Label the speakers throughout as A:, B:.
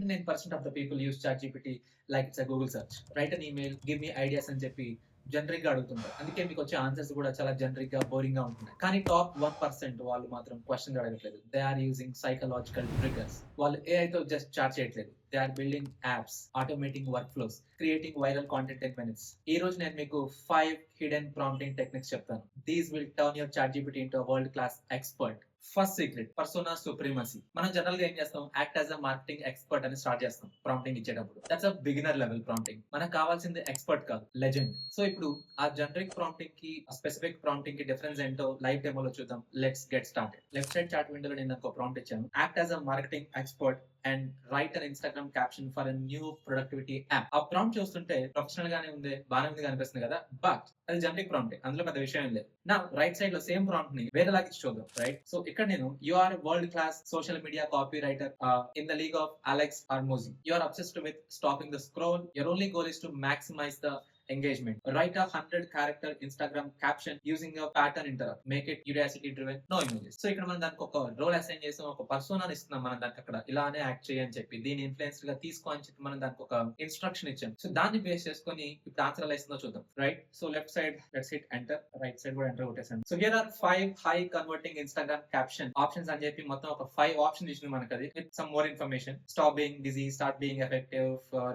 A: 99% of the people use ChatGPT like it's a Google search. Write an email, give me ideas అని చెప్పి generic గా అడుగుతుంటారు. అందుకే మీకు వచ్చే ఆన్సర్స్ కూడా చాలా జనరిక్ గా బోరింగ్ గా ఉంటున్నాయి. కానీ టాప్ 1% వాళ్ళు మాత్రం క్వశ్చన్ అడగట్లేదు. They are using psychological triggers. వాళ్ళు AI తో జస్ట్ చాట్ చేయట్లేదు. They are building apps, automating work flows, creating viral content in minutes. ఈ రోజు నేను మీకు 5 హిడెన్ ప్రాంప్టింగ్ టెక్నిక్స్ చెప్తాను. These will turn your ChatGPT into world class expert. First secret, persona supremacy. మనం general గా ఏం చేస్తాం, act as a marketing expert అని స్టార్ట్ చేస్తాం ప్రాంప్టింగ్ ఇచ్చేటప్పుడు. That's a beginner level prompting. మనకు కావాల్సింది ఎక్స్పర్ట్ కాదు, లెజెండ్. సో ఇప్పుడు ఆ జనరిక్ ప్రాంప్టింగ్ కి స్పెసిఫిక్ ప్రాంప్టింగ్ కి డిఫరెన్స్ ఏంటో లైవ్ డెమోలో చూద్దాం. Let's get started. Left side chat విండోలో నేను ఒక ప్రాంప్ట్ ఇచ్చాను. Act as a marketing expert and write an Instagram caption for a new productivity app. ఆ ప్రాంప్ట్ చూస్తుంటే ప్రొఫెషనల్ గానే ఉంది, బాగానే ఉంది అనిపిస్తుంది కదా, బట్ అది జనరిక్ ప్రాంప్ట్, అందులో పెద్ద విషయం ఏం లేదు. నా రైట్ సైడ్ లో సేమ్ ప్రాంప్ట్ ని వేరేలాగా ఇచ్చి చూద్దాం. రైట్, సో ఇక్కడ నేను you are world class social media copy writer in the league of Alex Hormozi. You are obsessed with stopping the scroll. Your only goal is to maximise the engagement. Write a 100-character Instagram caption using a pattern interrupt. Make it curiosity driven, no emojis. So ఇక్కడ మనం దానికి ఒక role assign చేసాం, ఒక పర్సోనాని ఇస్తున్నాం. మనం దానికి అక్కడ ఇలానే యాక్ట్ చేయని చెప్పి, దీని ఇన్ఫ్లుయెన్స్ గా తీసుకో అని చెప్పి మనం దానికి ఒక ఇన్స్ట్రక్షన్ ఇచ్చాం. సో దాన్ని బేస్ చేసుకొని ఇప్పుడు ఆన్సర్ ఎలా ఇస్తుందో చూద్దాం. Right, so left side let's hit enter, right side కూడా ఎంటర్ కొట్టేసాను. So here are 5 high converting Instagram caption options అని చెప్పి మొత్తం ఒక 5 ఆప్షన్స్ ఇచ్చింది మనకు. అది with some more information. Stop being busy, start being effective,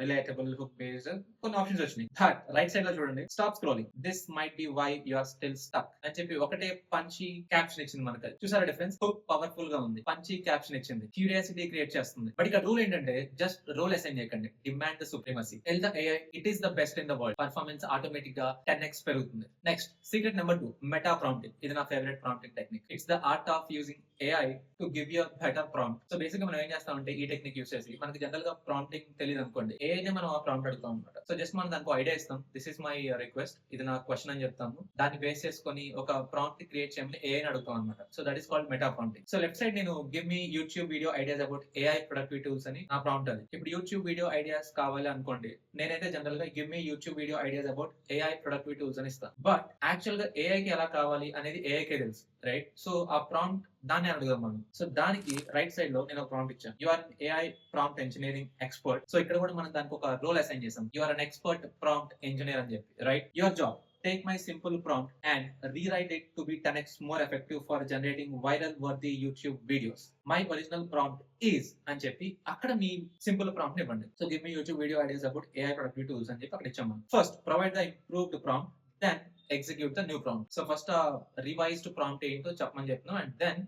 A: relatable, hook based, కొన్ని ఆప్షన్స్ వచ్చినాయి. బట్ రైట్ సైడ్ లో చూడండి, stop scrolling, this might be why you are still stuck అని చెప్పి ఒకటే పంచి క్యాప్షన్ ఇచ్చింది మనకి. చూసారా డిఫరెన్స్? హుక్ పవర్ఫుల్ గా ఉంది, పంచి క్యాప్షన్ ఇచ్చింది, క్యూరియాసిటీ క్రియేట్ చేస్తుంది. బట్ ఇక్కడ రూల్ ఏంటంటే జస్ట్ రోల్ అసైన్ చేయకండి, demand the supremacy. Tell the AI it is the best in the world. Performance automatic గా 10x పెరుగుతుంది. Next secret number 2, meta prompting. ఇది నా favourite prompting technique. It's the art of using AI to give you better prompt. So basic గా మనం ఏం చేస్తామంటే ఈ technique use చేసి, మనకి జనరల్ గా ప్రాంప్టింగ్ తెలియదు అనుకోండి, AI నే మనం ఆ ప్రాంప్ట్ అడుగుతాం అనమాట. సో జస్ట్ మనం దానికి ఐడియా ఇస్తాం, దిస్ ఇస్ మై రిక్వెస్ట్, ఇది నా క్వశ్చన్ అని చెప్తాము. దాన్ని బేస్ చేసుకొని ఒక ప్రాంప్ట్ క్రియేట్ చేయమని AI ని అడుగుతాం అనమాట. So that is called meta prompting. So left side నేను give me YouTube video ideas about AI productivity tools అని నా ప్రాంప్ట్ అది. ఇప్పుడు యూట్యూబ్ వీడియో ఐడియాస్ కావాలి అనుకోండి, నేనైతే జనరల్ గా give me YouTube video ideas about AI productivity tools అని ఇస్తాను. బట్ యాక్చువల్ గా AI కి ఎలా కావాలి అనేది AI కే తెలుసు. రైట్, సో ఆ ప్రాంప్ట్ దాన్ని అడుగుదాం మనం. సో దానికి రైట్ సైడ్ లో నేను ఒక ప్రాంప్ట్ ఇచ్చాను, you are AI prompt engineering expert. So ఇక్కడ కూడా మనం దానికి ఒక రోల్ అసైన్ చేసాం, you are an expert prompt engineer అని చెప్పి. Right, your job, take my simple prompt and rewrite it to be 10x more effective for generating viral worthy YouTube videos. My original prompt is అని చెప్పి అక్కడ మీ simple prompt ఇవ్వండి. So give me YouTube video ideas about AI productivity tools అని చెప్పి అక్కడ ఇచ్చాము. First provide the improved prompt, then execute the new prompt. So first revised prompt ఏంటో చెప్పమని చెప్తున్నాం, అండ్ దెన్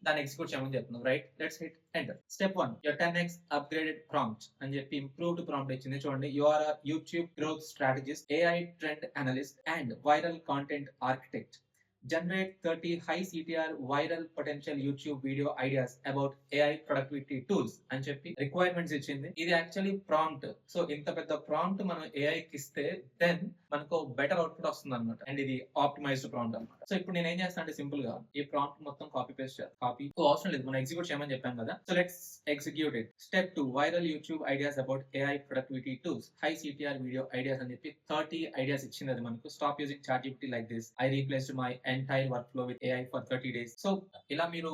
A: దాన్ని ఎగ్జిక్యూట్ చేయమని చెప్తున్నాం. Right, let's hit enter. Step 1, your 10x upgraded prompt అని చెప్పి ఇంప్రూవ్డ్ ప్రాంప్ట్ ఇచ్చింది. చూడండి, you are YouTube growth strategist, AI trend analyst and viral content architect. Generate 30 high CTR viral potential YouTube video ideas about AI productivity tools అని చెప్పి requirements ఇచ్చింది. ఇది actually prompt. So ఇంత పెద్ద ప్రాంప్ట్ మనం AI కి ఇస్తే దెన్ మనకు బెటర్ అవుట్పుట్ వస్తుంది అనమాట, అండ్ ఇది ఆప్టిమైజ్డ్ ప్రాంప్ట్ అనమాట. సో ఇప్పుడు నేను ఏం చేస్తాను అంటే సింపుల్ గా ఈ ప్రాంప్ట్ మొత్తం కాపీ పేస్ట్ చేయాలి. కాపీ అవసరం లేదు, మనం ఎగ్జిక్యూట్ చేయమని చెప్పాం కదా. So let's execute it. Step 2, viral YouTube ideas about AI productivity tools, high CTR video ideas అని చెప్పి 30 ఐడియాస్ ఇచ్చింది అది మనకు. Stop using ChatGPT like this, I replaced my entire workflow with AI for 30 days. So ఇలా మీరు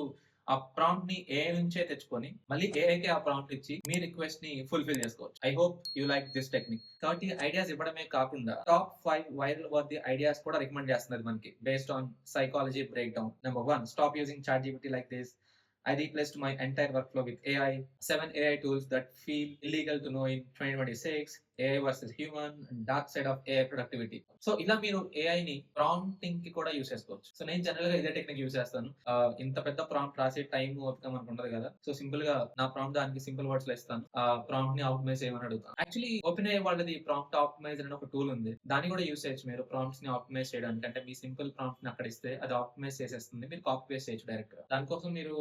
A: ఆ prompt ని AI నుంచే తెచ్చుకొని మళ్ళీ AI కి ఆ ప్రాంప్ట్ ఇచ్చి మీ రిక్వెస్ట్ ని ఫుల్ఫిల్ చేసుకోవచ్చు. I hope you like this technique. 30 ideas ఇవ్వడమే కాకుండా టాప్ 5 వైరల్ వర్తీ ఐడియాస్ కూడా రికమెండ్ చేస్తున్నది మనకి based on psychology break down. Number 1, stop using ChatGPT like this, I replaced my entire workflow with AI. 7 AI tools that feel illegal to know in 2026. AI versus human, dark side of AI productivity. So ఇలా మీరు AI ని prompting కి కూడా use చేసుకోవచ్చు. So నేను general గా ఇదే technique use చేస్తాను. ఇంత పెద్ద ప్రాంప్ట్ రాసే టైం ఓపిక మనకు ఉండదు కదా. సో సింపుల్ గా నా ప్రాంప్ట్ దానికి సింపుల్ వర్డ్స్ లో ఇస్తాను, ప్రాంప్ట్ ని ఆప్టిమైజ్ చేయమని అడుగుతాను. యాక్చువల్లీ ఓపెన్ AI వాళ్ళది ప్రాంప్ట్ ఆప్టిమైజర్ అని ఒక టూల్ ఉంది, దాన్ని కూడా యూస్ చేయొచ్చు మీరు ప్రాంప్ట్స్ ని ఆప్టిమైజ్ చేయడానికి. అంటే మీ సింపుల్ ప్రాంప్ట్ ని అక్కడ ఇస్తే అది ఆప్టిమైజ్ చేసేస్తుంది, మీరు కాపీ పేస్ట్ చేయొచ్చు డైరెక్ట్ గా. దానికోసం మీరు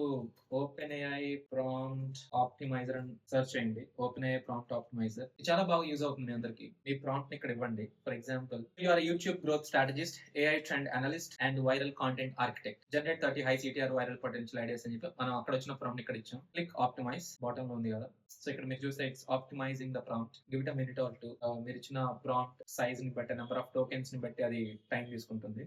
A: ఓపెన్ AI ప్రాంప్ట్ ఆప్టిమైజర్ అని సెర్చ్ చేయండి. ఓపెన్ AI ప్రాంప్ట్ ఆప్టిమైజర్ ఇది చాలా బాగా యూజ్ అవుతుంది అందరికి. మీ ప్రాంప్ట్ ని ఇక్కడ ఇవ్వండి. For example, you are YouTube growth strategist, AI trend analyst and viral content architect. Generate 30 high CTR viral potential ideas అని చెప్పి మనం అక్కడ వచ్చిన ప్రాంప్ట్ ఇక్కడ ఇచ్చాం. క్లిక్ ఆప్టిమైజ్, బాటమ్ లో ఉంది కదా. సో ఇక్కడ మీరు చూస్తే it's optimising the prompt. Give it a minute or 2. మీరు ఇచ్చిన ప్రాంప్ట్ సైజ్ ని బట్టి, నెంబర్ ఆఫ్ టోకెన్స్ ని బట్టి అది టైం తీసుకుంటుంది.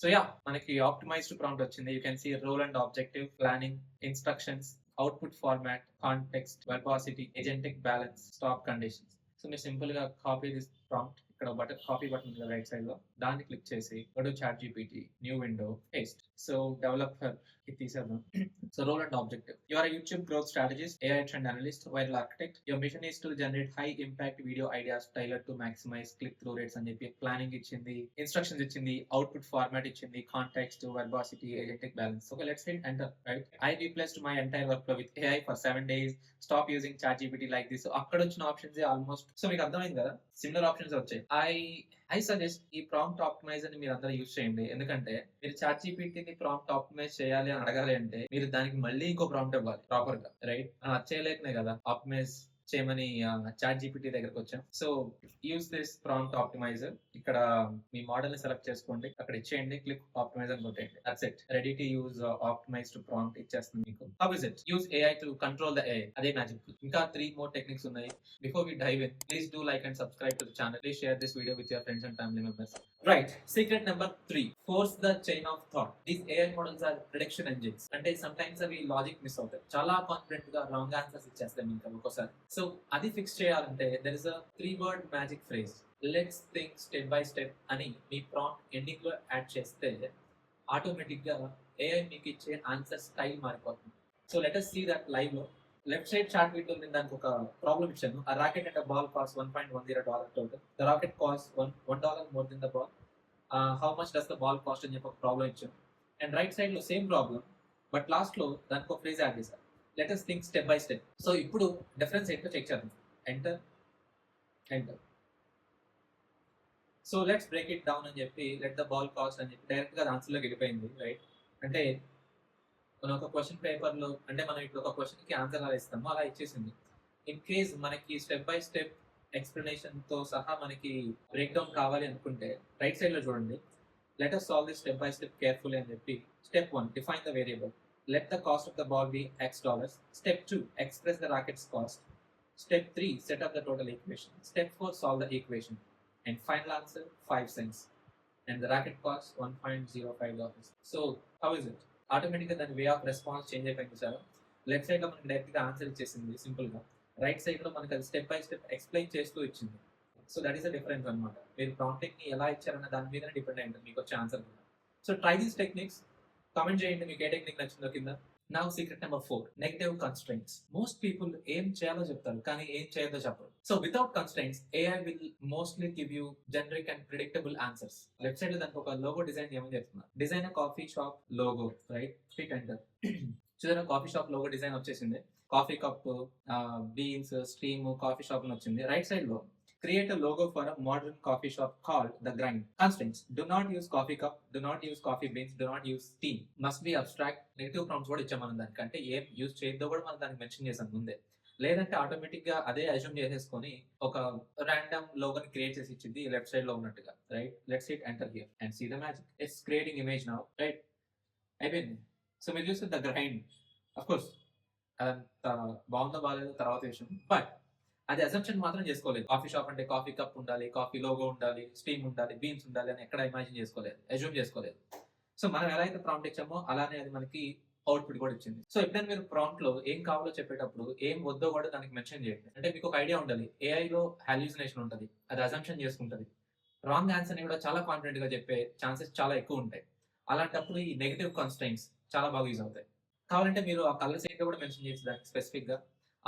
A: సో యా, మనకి ఆప్టిమైజ్డ్ ప్రాంప్ట్ వచ్చింది. You can see role and objective, planning, instructions, output format, context, verbosity, agentic balance, stop conditions. So మీరు సింపుల్ గా కాపీ దిస్ ప్రాంప్ట్, ఇక్కడ బటన్ కాపీ బటన్ ఉంది రైట్ సైడ్ లో, దాన్ని click చేసి go to ChatGPT, new window, paste. So developer ఇది తీసేద్దాం. So role and objective. You are a YouTube growth strategist, AI trend analyst, viral architect. Your mission is to generate high impact video ideas tailored to maximize click through rates అని చెప్పి planning ఇచ్చింది, instructions ఇచ్చింది, output format ఇచ్చింది, context, verbosity, agentic balance. Okay, let's hit enter. Right, I replaced my entire workflow with AI for 7 days. Stop using ChatGPT like this. అక్కడ వచ్చిన options almost, so మీకు అర్థమైంది కదా, similar options వచ్చాయి. I suggest ఈ prompt optimiser ని మీరు అందరూ యూజ్ చేయండి. ఎందుకంటే మీరు చాట్ జీపీటీని ప్రాంప్ట్ ఆప్టిమైజ్ చేయాలి అని అడగాలి అంటే మీరు దానికి మళ్ళీ ఇంకో ప్రాంప్ట్ ఇవ్వాలి ప్రాపర్ గా. రైట్, అది చేయలేకనే కదా ఆప్టిమైజ్ చేయమని చాట్ జీపీటీ దగ్గరకు వచ్చాం. So use this prompt optimiser. ఇక్కడ మీ మోడల్ ని సెలెక్ట్ చేసుకోండి, అక్కడ ఇచ్చేయండి, క్లిక్ ఆప్టిమైజర్ కొట్టేయండి. That's it, ready to use optimised prompt ఇచ్చేస్తుంది మీకు. How is it? Use AI to control the AI. అదే మ్యాజిక్. ఇంకా 3 more టెక్నిక్స్ ఉన్నాయి. Before we dive in, please do like and subscribe to the channel. Please share this video with your friends and family members. Right, secret number 3, force the chain of thought. These AI models are prediction engines. అంటే sometimes అవి logic miss అవుతాయి, చాలా confident గా wrong answers ఇచ్చేస్తాయి మీకు ఒక్కోసారి. So అది fix చేయాలంటే there is a 3-word magic phrase, let's think step by step అని మీ ప్రాంప్ట్ ఎండింగ్ లో యాడ్ చేస్తే ఆటోమేటిక్ గా AI మీకు ఇచ్చే ఆన్సర్ స్టైల్ మారిపోతుంది. So let us see that live లో. లెఫ్ట్ సైడ్ చార్ట్ వీడియో నేను దానికి ఒక ప్రాబ్లమ్ ఇచ్చాను. ఆ rocket and ball cost $1.10 total. The rocket cost $1 more than the ball. How much does the ball cost అని చెప్పి ఒక ప్రాబ్లమ్ ఇచ్చాను. అండ్ రైట్ సైడ్ లో సేమ్ ప్రాబ్లమ్, బట్ లాస్ట్ లో దానికి ఒక ఫ్రేజ్ యాడ్ చేశాను, let us think step by step. So ఇప్పుడు డిఫరెన్స్ ఏంటో చెక్ చేద్దాం. Enter enter. So let's break it down అని చెప్పి లెట్ ద బాల్ కాస్ట్ అని చెప్పి డైరెక్ట్ గా ఆన్సర్లోకి వెళ్ళిపోయింది. రైట్, అంటే మనం ఒక క్వశ్చన్ పేపర్ లో, అంటే మనం ఇప్పుడు ఒక క్వశ్చన్ కి ఆన్సర్ అలా ఇస్తాము, అలా ఇచ్చేసింది. ఇన్ కేస్ మనకి స్టెప్ బై స్టెప్ ఎక్స్ప్లెనేషన్ తో సహా మనకి బ్రేక్ డౌన్ కావాలి అనుకుంటే రైట్ సైడ్ లో చూడండి, let us solve this step by step carefully అని చెప్పి step 1 define the variable, let the cost of the ball be $X. Step 2 express the racket's cost. Step 3 set up the total equation. Step 4 solve the equation. And final answer 5 cents. And the racket costs $1.05. So how is it? ఆటోమేటిక్గా దాని way of response change అయిపోయింది sir. Left side లో మనకి direct గా answer ఇచ్చేసింది simple గా, right side లో మనకి అది స్టెప్ బై స్టెప్ ఎక్స్ప్లెయిన్ చేస్తూ ఇచ్చింది. So that is the difference అనమాట. మీరు ప్రాంప్టింగ్ ని ఎలా ఇచ్చారన్న దాని మీద డిపెండ్ అయ్యింది మీకు వచ్చే ఆన్సర్ కూడా. So try these techniques, comment చేయండి మీకు ఏ టెక్నిక్ నచ్చిందో కింద. Now secret number 4, negative constraints. Most people ఏం చేయాలో చెప్తారు కానీ ఏం చేయదో చెప్పరు. So without constraints AI will mostly give you generic and predictable answers. Left side లో దానికి ఒక లోగో డిజైన్ చేయమని చెప్తున్నారు. Design coffee shop logo. Right, click enter. చూసారా, కాఫీ షాప్ లోగో డిజైన్ వచ్చేసింది. Coffee cup, beans, stream, coffee shop అని వచ్చింది. Right side లో create a logo for a modern coffee shop called The Grind. Constraints: do not use coffee cup, do not use coffee beans, do not use steam. Must be abstract. Negative prompts కూడా ఇచ్చాం మనం దానికంటే ఏం use చేయొద్దో కూడా మనం దానికి mention చేసాం ముందే. లేదంటే ఆటోమేటిక్ గా అదే అజ్యూమ్ చేసేసుకొని ఒక ర్యాండమ్ లోగోని క్రియేట్ చేసి ఇచ్చింది లెఫ్ట్ సైడ్ లో ఉన్నట్టుగా. Right, let's hit enter here and see the magic. It's creating image now. Right, అయిపోయింది. సో మీరు చూస్తే ద గ్రైండ్, అఫ్ కోర్స్ అదంత బాగుందో బాగాలేదో తర్వాత విషయం, బట్ అది అసంప్షన్ మాత్రం చేసుకోలేదు. కాఫీ షాప్ అంటే కాఫీ కప్ ఉండాలి, కాఫీ లోగో ఉండాలి, స్టీమ్ ఉండాలి, బీన్స్ ఉండాలి అని ఎక్కడ ఇమాజిన్ చేసుకోలేదు, అజ్యూమ్ చేసుకోలేదు. సో మనం ఎలా అయితే ప్రాంప్ట్ ఇచ్చామో అలానే అది మనకి అవుట్పుట్ కూడా ఇచ్చింది. సో ఎప్పుడైనా మీరు ప్రాంప్ట్ లో ఏం కావాలో చెప్పేటప్పుడు ఏం వద్దో కూడా దానికి మెన్షన్ చేయండి. అంటే మీకు ఒక ఐడియా ఉండాలి, AI లో హాల్యూసినేషన్ ఉంటుంది, అది అసంప్షన్ చేసుకుంటుంది, రాంగ్ ఆన్సర్ ని కూడా చాలా కాన్ఫిడెంట్ గా చెప్పే ఛాన్సెస్ చాలా ఎక్కువ ఉంటాయి. అలాంటప్పుడు ఈ నెగటివ్ కన్స్ట్రెయింట్స్ చాలా బాగా యూజ్ అవుతాయి. కావాలంటే మీరు ఆ కలర్స్ ఏంటో కూడా మెన్షన్ చేయొచ్చు దానికి స్పెసిఫిక్ గా,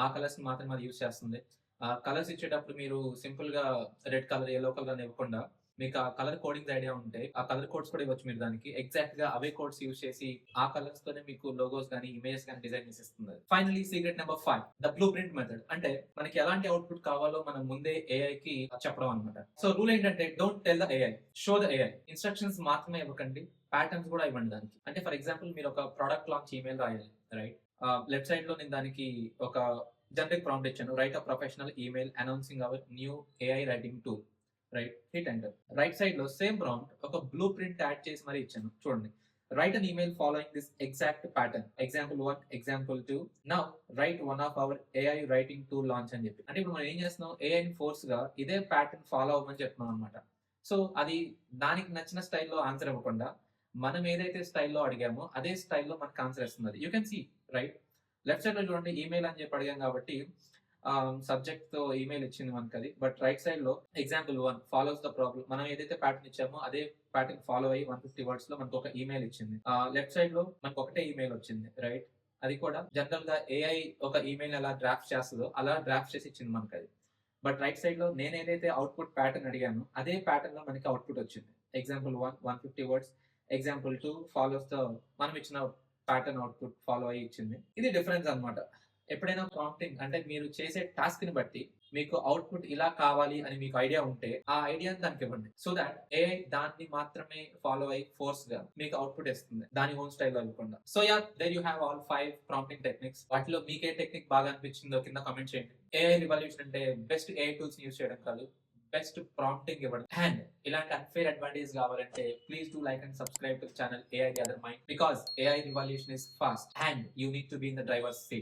A: ఆ కలర్స్ మాత్రమే అది యూజ్ చేస్తుంది. కలర్స్ ఇచ్చేటప్పుడు మీరు సింపుల్ గా రెడ్ కలర్, ఎల్లో కలర్ అని ఇవ్వకుండా మీకు ఆ కలర్ కోడింగ్ ఐడియా ఉంటే ఆ కలర్ కోడ్స్ కూడా ఇవ్వచ్చు మీరు దానికి. ఎగ్జాక్ట్ గా అవే కోడ్స్ యూజ్ చేసి ఆ కలర్స్ తోనే మీకు లోగోస్ కానీ ఇమేజెస్ కానీ డిజైన్ చేసి ఇస్తుంది. Finally secret number 5, the blue print method. అంటే మనకి ఎలాంటి అవుట్పుట్ కావాలో మనం ముందే AI కి చెప్పడం అనమాట. సో రూల్ ఏంటంటే don't tell the AI, show the AI. Instructions మాత్రమే ఇవ్వకండి, ప్యాటర్న్స్ కూడా ఇవ్వండి దానికి. అంటే ఫర్ ఎగ్జాంపుల్ మీరు ఒక ప్రోడక్ట్ లాంచ్ ఈమెయిల్ రాయాలి. రైట్, లెఫ్ట్ సైడ్ లో నేను దానికి ఒక జనరిక్ ప్రాంప్ట్ ఇచ్చాను, write a professional email announcing our new AI writing tool. Right, hit enter. Right side లో సేమ్ ప్రాంప్ట్ ఒక బ్లూ ప్రింట్ యాడ్ చేసి మరి ఇచ్చాను. చూడండి, write an email following this exact pattern, example 1, example 2, now right one of our AI writing tool launch అని చెప్పి. అంటే ఇప్పుడు మనం ఏం చేస్తున్నాం, AI ని ఫోర్స్ గా ఇదే ప్యాటర్న్ ఫాలో అవ్వమని చెప్తున్నాం అనమాట. సో అది దానికి నచ్చిన స్టైల్లో ఆన్సర్ ఇవ్వకుండా మనం ఏదైతే స్టైల్లో అడిగామో అదే స్టైల్లో మనకు ఆన్సర్ ఇస్తుంది. You can see right, left side లో చూడండి ఈమెయిల్ అని చెప్పి అడిగాం కాబట్టి సబ్జెక్ట్ తో ఈమెయిల్ ఇచ్చింది మనకి అది. బట్ రైట్ సైడ్ లో ఎగ్జాంపుల్ 1 ఫాలోస్ ద ప్రాబ్లమ్, మనం ఏదైతే ప్యాటర్న్ ఇచ్చామో అదే ప్యాటర్న్ ఫాలో అయ్యి 150 వర్డ్స్ లో మనకు ఒక ఈమెయిల్ ఇచ్చింది. లెఫ్ట్ సైడ్ లో మనకు ఒకటే ఈమెయిల్ వచ్చింది, రైట్? అది కూడా జనరల్ గా ఏఐ ఒక ఈమెయిల్ ఎలా డ్రాఫ్ట్ చేస్తుందో అలా డ్రాఫ్ట్ చేసి ఇచ్చింది మనకి అది. బట్ రైట్ సైడ్ లో నేను ఏదైతే అవుట్పుట్ ప్యాటర్న్ అడిగానో అదే ప్యాటర్న్ లో మనకి అవుట్పుట్ వచ్చింది. Example 1 150 words, example 2 follows the, మనం ఇచ్చిన ప్యాటర్న్ అవుట్పుట్ ఫాలో అయ్యి ఇచ్చింది. ఇది డిఫరెన్స్ అన్నమాట. ఎప్పుడైనా ప్రాంప్టింగ్ అంటే మీరు చేసే టాస్క్ ని బట్టి మీకు అవుట్పుట్ ఇలా కావాలి అని మీకు ఐడియా ఉంటే ఆ ఐడియాని దానికి ఇవ్వండి. సో దాట్ ఏఐ దాన్ని మాత్రమే ఫాలో అయ్యి ఫోర్స్ గా మీకు అవుట్పుట్ ఇస్తుంది, దాని ఓన్ స్టైల్లో ఇవ్వకుండా. So yeah, there you have all 5 prompting techniques. వాటిలో మీకే టెక్నిక్ బాగా అనిపించిందో కింద కామెంట్ చేయండి. ఏఐ రివల్యూషన్ అంటే బెస్ట్ ఏఐ టూల్స్ యూజ్ చేయడం కాదు, బెస్ట్ ప్రాంప్టింగ్ ఇవ్వడం. అండ్ ఇలాంటి అన్ఫేర్ అడ్వాంటేజ్ కావాలంటే please do like and subscribe to channel AI the other mind, because AI revolution is fast and you need to be in the driver's seat.